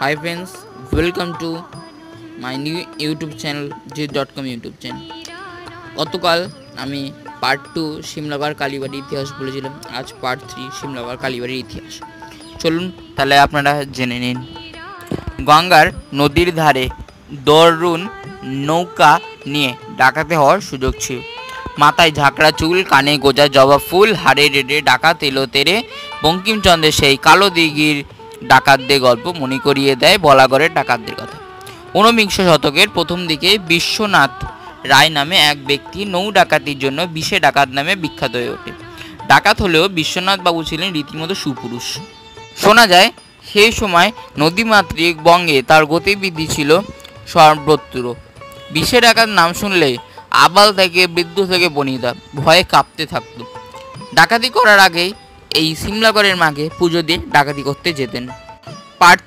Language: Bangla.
Hi friends, welcome to my new YouTube channel J.com YouTube channel. গতকাল আমি পার্ট 2 শিমলাগড় কালীবাড়ির ইতিহাস বলেছিলাম। আজ পার্ট 3 শিমলাগড় কালীবাড়ির ইতিহাস। চলুন তাহলে আপনারা জেনে নিন। গঙ্গার নদীর ধারে দরুন নৌকা নিয়ে ডাকাতে হওয়ার সুযোগ ছিল। মাথায় ঝাঁকড়া চুল, কানে গোজা জবা ফুল, হাড়ে রেডে ডাকাত এলো তেরে। বঙ্কিমচন্দ্রের সেই কালো দিঘির ডাকাতদের গল্প মনে করিয়ে দেয় বলাগড়ের ডাকাতদের কথা। ঊনবিংশ শতকের প্রথম দিকে বিশ্বনাথ রায় নামে এক ব্যক্তি নৌ ডাকাতির জন্য বিশে ডাকাত নামে বিখ্যাত হয়ে ওঠে। ডাকাত হলেও বিশ্বনাথ বাবু ছিলেন রীতিমতো সুপুরুষ। শোনা যায় সেই সময় নদীমাতৃক বঙ্গে তার গতিবিধি ছিল সর্বত্র। বিশে ডাকাত নাম শুনলে আবাল থেকে বৃদ্ধ থেকে বনিতা ভয়ে কাঁপতে থাকত। ডাকাতি করার আগেই এই শিমলাগড়ের মাকে পুজো দিয়ে ডাকাতি করতে যেতেন। পার্ট